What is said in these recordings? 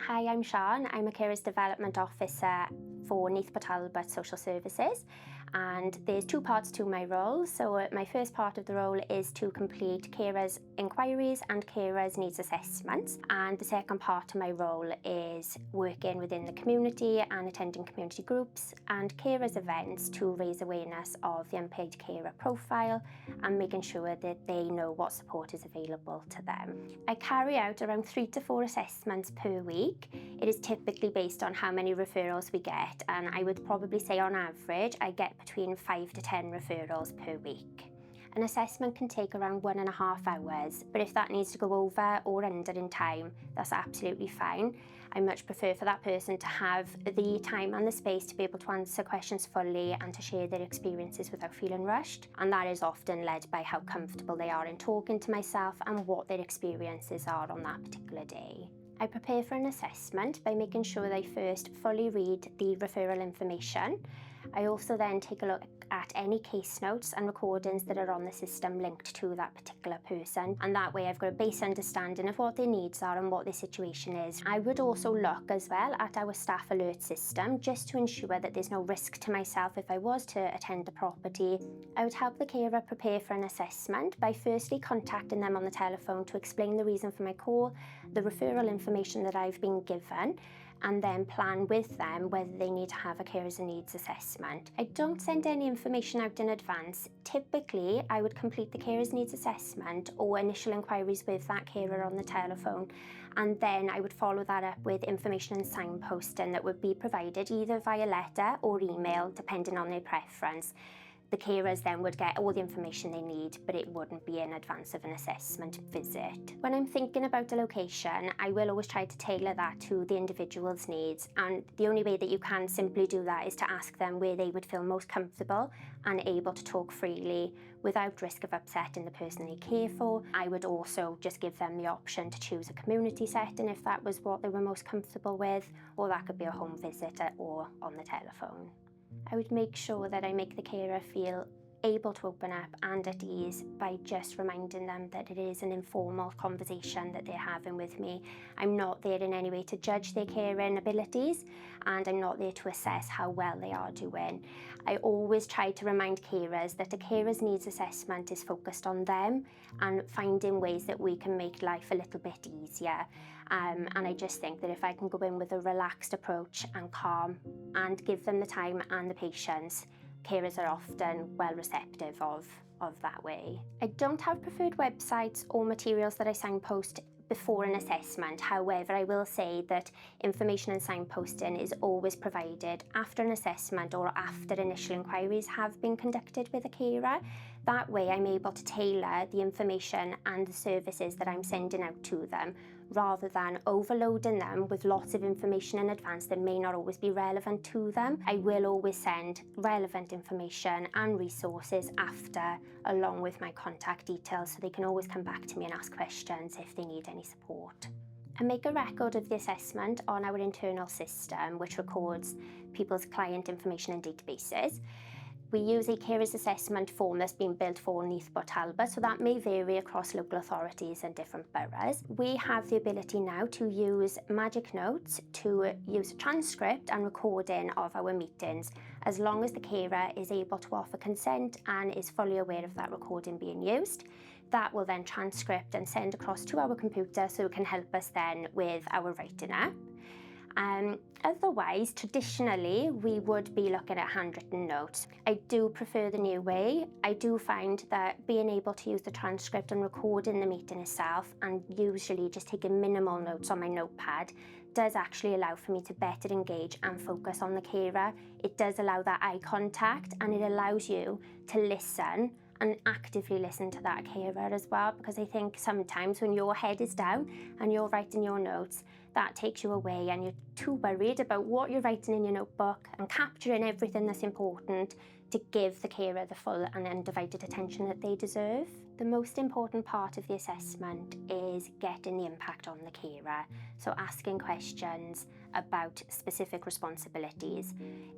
Hi, I'm Sian. I'm a Carers Development Officer for Neath Talbot Social Services, and there's two parts to my role. So my first part of the role is to complete carers inquiries and carers needs assessments, and the second part of my role is working within the community and attending community groups and carers events to raise awareness of the unpaid carer profile and making sure that they know what support is available to them. I carry out around 3 to 4 assessments per week. It is typically based on how many referrals we get, and I would probably say on average I get between 5 to 10 referrals per week. An assessment can take around 1.5 hours, but if that needs to go over or under in time, that's absolutely fine. I much prefer for that person to have the time and the space to be able to answer questions fully and to share their experiences without feeling rushed. And that is often led by how comfortable they are in talking to myself and what their experiences are on that particular day. I prepare for an assessment by making sure that I first fully read the referral information. I also then take a look at any case notes and recordings that are on the system linked to that particular person, and that way I've got a base understanding of what their needs are and what their situation is. I would also look as well at our staff alert system just to ensure that there's no risk to myself if I was to attend the property. I would help the carer prepare for an assessment by firstly contacting them on the telephone to explain the reason for my call, the referral information that I've been given, and then plan with them whether they need to have a carers and needs assessment. I don't send any information out in advance. Typically, I would complete the carers needs assessment or initial inquiries with that carer on the telephone, and then I would follow that up with information and signposting that would be provided either via letter or email, depending on their preference. The carers then would get all the information they need, but it wouldn't be in advance of an assessment visit. When I'm thinking about a location, I will always try to tailor that to the individual's needs, and the only way that you can simply do that is to ask them where they would feel most comfortable and able to talk freely without risk of upsetting the person they care for. I would also just give them the option to choose a community setting if that was what they were most comfortable with, or that could be a home visit or on the telephone. I would make sure that I make the carer feel able to open up and at ease by just reminding them that it is an informal conversation that they're having with me. I'm not there in any way to judge their caring abilities, and I'm not there to assess how well they are doing. I always try to remind carers that a carer's needs assessment is focused on them and finding ways that we can make life a little bit easier. And I just think that if I can go in with a relaxed approach and calm and give them the time and the patience, carers are often well receptive of that way. I don't have preferred websites or materials that I signpost before an assessment. However, I will say that information and signposting is always provided after an assessment or after initial inquiries have been conducted with a carer. That way I'm able to tailor the information and the services that I'm sending out to them, rather than overloading them with lots of information in advance that may not always be relevant to them. I will always send relevant information and resources after, along with my contact details, so they can always come back to me and ask questions if they need any support. I make a record of the assessment on our internal system, which records people's client information in databases. We use a carers assessment form that's been built for Neath Talbot, so that may vary across local authorities and different boroughs. We have the ability now to use magic notes to use a transcript and recording of our meetings, as long as the carer is able to offer consent and is fully aware of that recording being used. That will then transcript and send across to our computer so it can help us then with our writing up. Otherwise, traditionally, we would be looking at handwritten notes. I do prefer the new way. I do find that being able to use the transcript and recording the meeting itself, and usually just taking minimal notes on my notepad, does actually allow for me to better engage and focus on the carer. It does allow that eye contact, and it allows you to listen and actively listen to that carer as well, because I think sometimes when your head is down and you're writing your notes, that takes you away and you're too worried about what you're writing in your notebook and capturing everything that's important to give the carer the full and undivided attention that they deserve. The most important part of the assessment is getting the impact on the carer, so asking questions about specific responsibilities.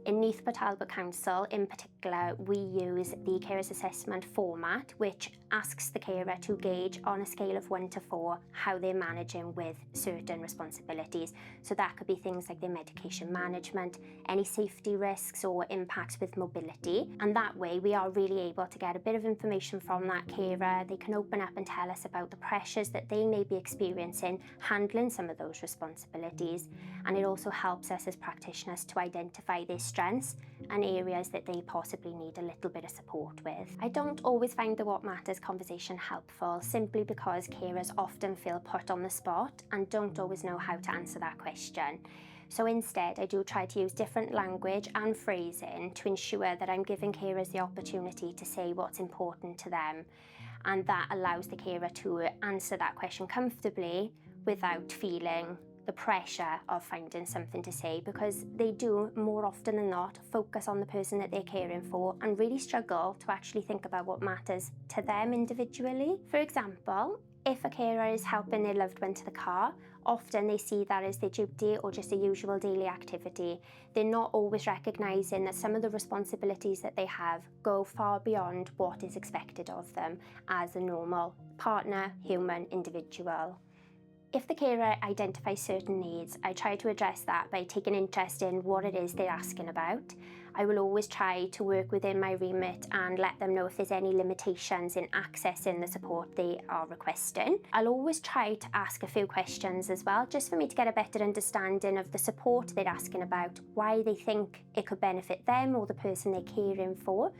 In Neath Talbot Council in particular, we use the carer's assessment format, which asks the carer to gauge on a scale of 1 to 4 how they're managing with certain responsibilities. So that could be things like their medication management, any safety risks or impacts with mobility. And that way we are really able to get a bit of information from that carer. They can open up and tell us about the pressures that they may be experiencing handling some of those responsibilities. And it also helps us as practitioners to identify their strengths and areas that they possibly need a little bit of support with. I don't always find the What Matters conversation helpful, simply because carers often feel put on the spot and don't always know how to answer that question. So instead, I do try to use different language and phrasing to ensure that I'm giving carers the opportunity to say what's important to them. And that allows the carer to answer that question comfortably without feeling the pressure of finding something to say, because they do more often than not focus on the person that they're caring for and really struggle to actually think about what matters to them individually. For example, if a carer is helping their loved one to the car, often they see that as their duty or just a usual daily activity. They're not always recognising that some of the responsibilities that they have go far beyond what is expected of them as a normal partner, human individual. If the carer identifies certain needs, I try to address that by taking interest in what it is they're asking about. I will always try to work within my remit and let them know if there's any limitations in accessing the support they are requesting. I'll always try to ask a few questions as well, just for me to get a better understanding of the support they're asking about, why they think it could benefit them or the person they're caring for,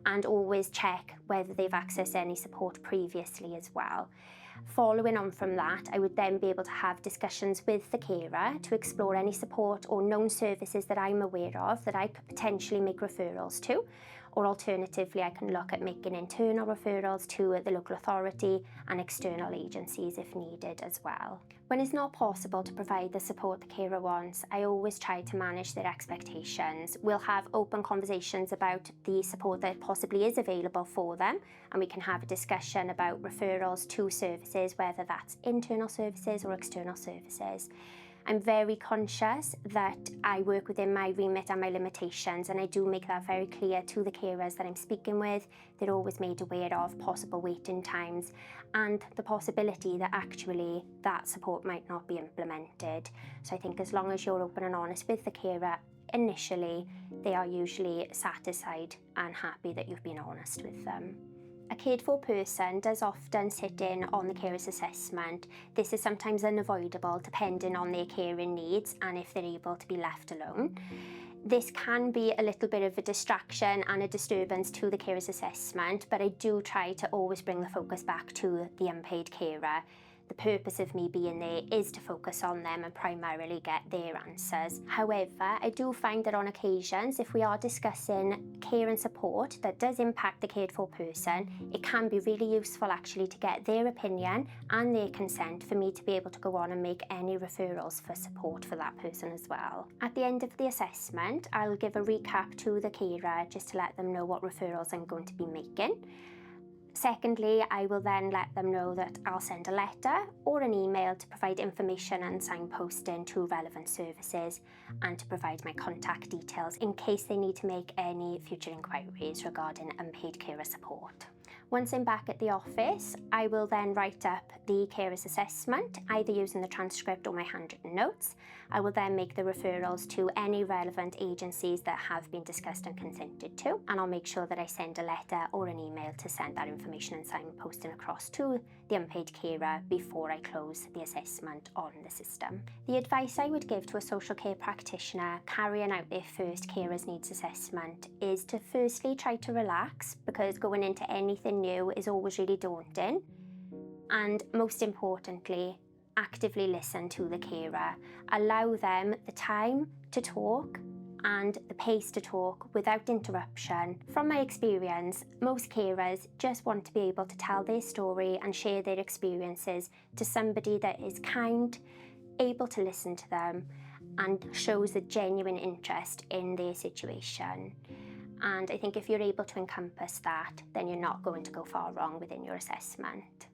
and always check whether they've accessed any support previously as well. Following on from that, I would then be able to have discussions with the carer to explore any support or known services that I'm aware of that I could potentially make referrals to, or alternatively I can look at making internal referrals to the local authority and external agencies if needed as well. When it's not possible to provide the support the carer wants, I always try to manage their expectations. We'll have open conversations about the support that possibly is available for them, and we can have a discussion about referrals to services, whether that's internal services or external services. I'm very conscious that I work within my remit and my limitations, and I do make that very clear to the carers that I'm speaking with. They're always made aware of possible waiting times and the possibility that actually that support might not be implemented. So I think as long as you're open and honest with the carer initially, they are usually satisfied and happy that you've been honest with them. A cared for person does often sit in on the carer's assessment. This is sometimes unavoidable depending on their caring needs and if they're able to be left alone. This can be a little bit of a distraction and a disturbance to the carer's assessment, but I do try to always bring the focus back to the unpaid carer. The purpose of me being there is to focus on them and primarily get their answers. However, I do find that on occasions, if we are discussing care and support that does impact the cared for person, it can be really useful actually to get their opinion and their consent for me to be able to go on and make any referrals for support for that person as well. At the end of the assessment, I'll give a recap to the carer just to let them know what referrals I'm going to be making. Secondly, I will then let them know that I'll send a letter or an email to provide information and signposting to relevant services and to provide my contact details in case they need to make any future inquiries regarding unpaid carer support. Once I'm back at the office, I will then write up the carer's assessment, either using the transcript or my handwritten notes. I will then make the referrals to any relevant agencies that have been discussed and consented to, and I'll make sure that I send a letter or an email to send that information and signposting across to the unpaid carer before I close the assessment on the system. The advice I would give to a social care practitioner carrying out their first carer's needs assessment is to firstly try to relax, because going into anything new is always really daunting, and most importantly, actively listen to the carer. Allow them the time to talk and the pace to talk without interruption. From my experience, most carers just want to be able to tell their story and share their experiences to somebody that is kind, able to listen to them, and shows a genuine interest in their situation. And I think if you're able to encompass that, then you're not going to go far wrong within your assessment.